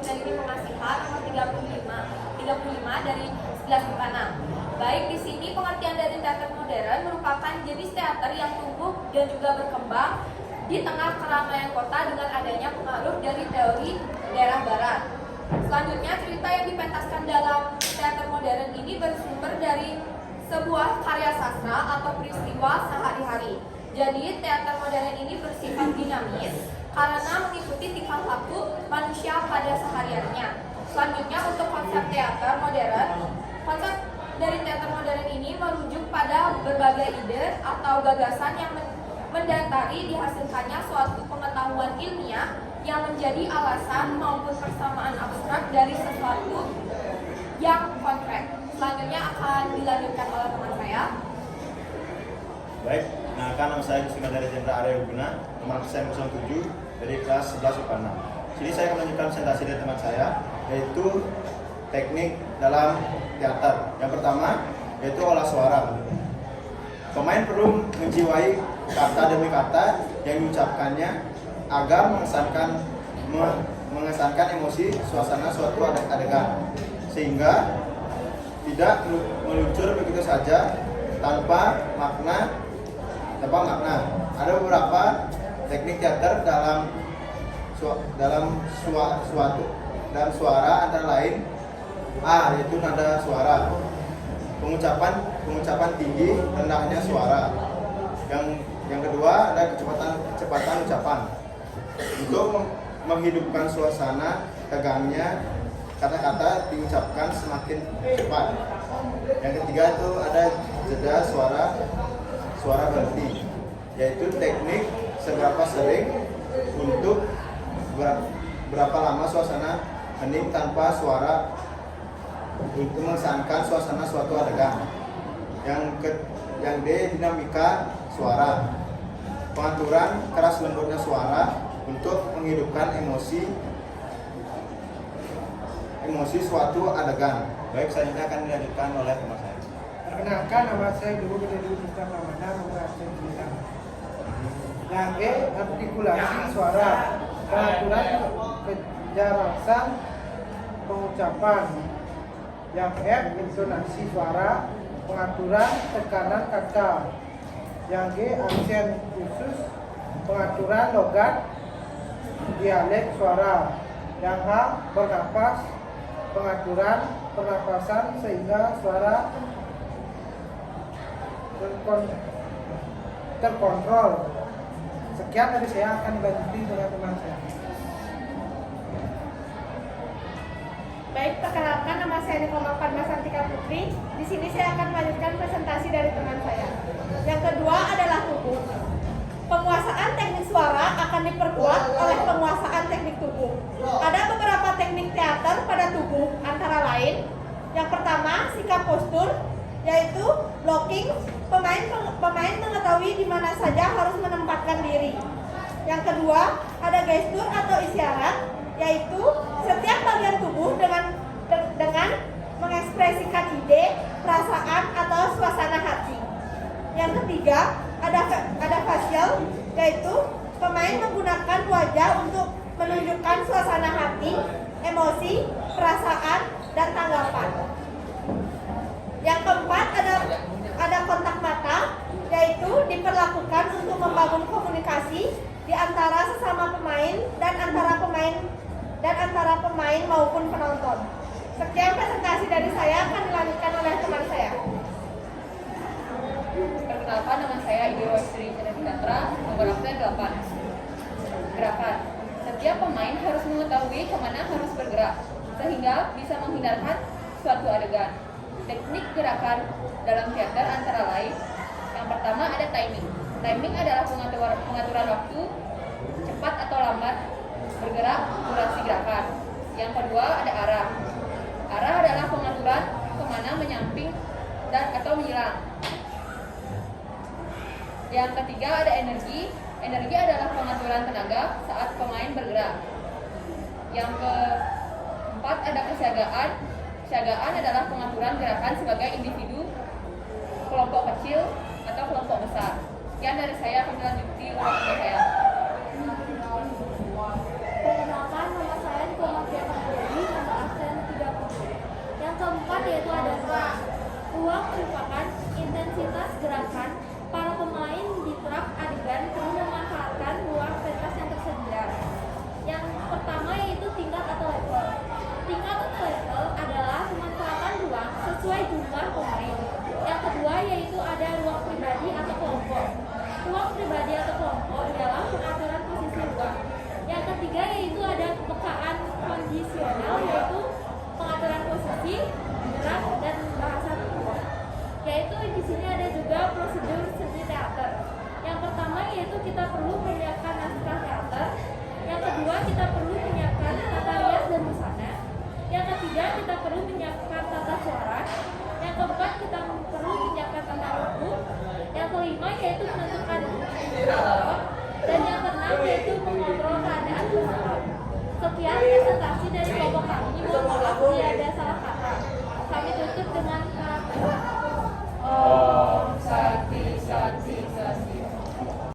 dosen ini mengasih H nomor 35 dari 11 IPA 6. Baik, di sini pengertian dari teater modern merupakan jenis teater yang tumbuh dan juga berkembang di tengah keramaian kota dengan adanya pengaruh dari teori daerah barat. Selanjutnya, cerita yang dipentaskan dalam teater modern ini bersumber dari sebuah karya sastra atau peristiwa sehari-hari. Jadi, teater modern ini bersifat dinamis karena mengikuti tingkah laku manusia pada sehari-harinya. Selanjutnya, untuk konsep teater modern, konsep dari teater modern ini merujuk pada berbagai ide atau gagasan yang mendasari dihasilkannya suatu pengetahuan ilmiah yang menjadi alasan maupun persamaan abstrak dari sesuatu yang konkret. Selanjutnya akan dilanjutkan oleh teman saya. Baik, kenalkan nama saya Kusuma dari Jenderal Arya Guna, nomor absen 07 dari kelas 11 IPA 6. Jadi saya akan melanjutkan presentasi dari teman saya, yaitu teknik dalam teater. Yang pertama, yaitu olah suara. Pemain perlu menjiwai kata demi kata yang diucapkannya agar mengesankan emosi suasana suatu adegan, sehingga tidak meluncur begitu saja tanpa makna. Ada beberapa teknik teater dalam suara antara lain A, yaitu nada suara, pengucapan tinggi rendahnya suara. Yang kedua ada kecepatan ucapan untuk menghidupkan suasana tegangnya kata-kata diucapkan semakin cepat. Yang ketiga itu ada jeda suara berhenti, yaitu teknik seberapa sering untuk berapa lama suasana hening tanpa suara untuk mengesankan suasana suatu adegan. Yang D, dinamika suara, pengaturan keras lembutnya suara untuk menghidupkan emosi suatu adegan. Baik, selanjutnya akan dilanjutkan oleh teman saya. Perkenalkan, nama saya Dulu Gede Putra Pramana, nomor absen 9. Yang E, artikulasi suara, pengaturan kejelasan pengucapan. Yang F, intonasi suara, pengaturan tekanan kata. Yang G, aksen khusus, pengaturan logat dialek suara. Yang H, bernapas, pengaturan pernapasan sehingga suara terkontrol. Sekian dari saya, akan dilanjuti dengan teman saya. Baik, perkenalkan, nama saya Nikola Padmasantika Putri. Di sini saya akan melanjutkan presentasi dari teman saya. Yang kedua adalah tubuh. Penguasaan teknik suara akan diperkuat oleh penguasaan teknik tubuh. Ada beberapa teknik teater pada tubuh, antara lain yang pertama, sikap postur, yaitu blocking. Pemain mengetahui di mana saja harus menempatkan diri. Yang kedua, ada gestur atau isyarat, yaitu setiap bagian tubuh dengan mengekspresikan ide, perasaan atau suasana hati. Yang ketiga, ada facial, yaitu pemain menggunakan wajah untuk menunjukkan suasana hati, emosi, perasaan, dan tanggapan. Yang keempat, ada kontak mata, yaitu diperlakukan untuk membangun komunikasi di antara sesama pemain dan antara pemain maupun penonton. Sekian presentasi dari saya, akan dilanjutkan oleh teman saya. Perkenalkan, nama saya Ibu Sri Chandra, nomor absen 8. Gerakan. Setiap pemain harus mengetahui kemana harus bergerak, sehingga bisa menghindarkan suatu adegan. Teknik gerakan dalam teater antara lain, yang pertama ada timing. Timing adalah pengaturan waktu, cepat atau lambat bergerak, durasi gerakan. Yang kedua ada arah. Arah adalah pengaturan kemana menyamping dan atau menyilang. Yang ketiga ada energi. Energi adalah pengaturan tenaga saat pemain bergerak. Yang keempat ada kesiagaan. Kesiagaan adalah pengaturan gerakan sebagai individu, kelompok kecil atau kelompok besar. Sekian dari saya, akan dilanjuti oleh teman saya. Perkenalkan, nama saya Nikola Padmasantika. gerakan, para pemain di truk adegan perlu memanfaatkan ruang pentas yang tersedia. Yang pertama yaitu tingkat atau level. Tingkat atau level adalah pemanfaatan ruang sesuai jumlah pemain. Yang kedua yaitu ada ruang pribadi atau kelompok. Ruang pribadi atau kelompok adalah pengaturan posisi ruang. Yang ketiga yaitu ada kepekaan kondisional, yaitu pengaturan posisi, gerak, dan bahasa tubuh. Yaitu di sini ada juga prosedur seni teater. Yang pertama yaitu kita perlu menyiapkan naskah teater. Yang kedua kita perlu menyiapkan tata rias dan busana. Yang ketiga kita perlu menyiapkan tata suara. Yang keempat kita perlu menyiapkan tata waktu. Yang kelima yaitu menentukan dialog. Dan yang keenam yaitu mengontrol keadaan penonton. Sekian presentasi dari kelompok kami. Mohon maaf jika ada salah kata.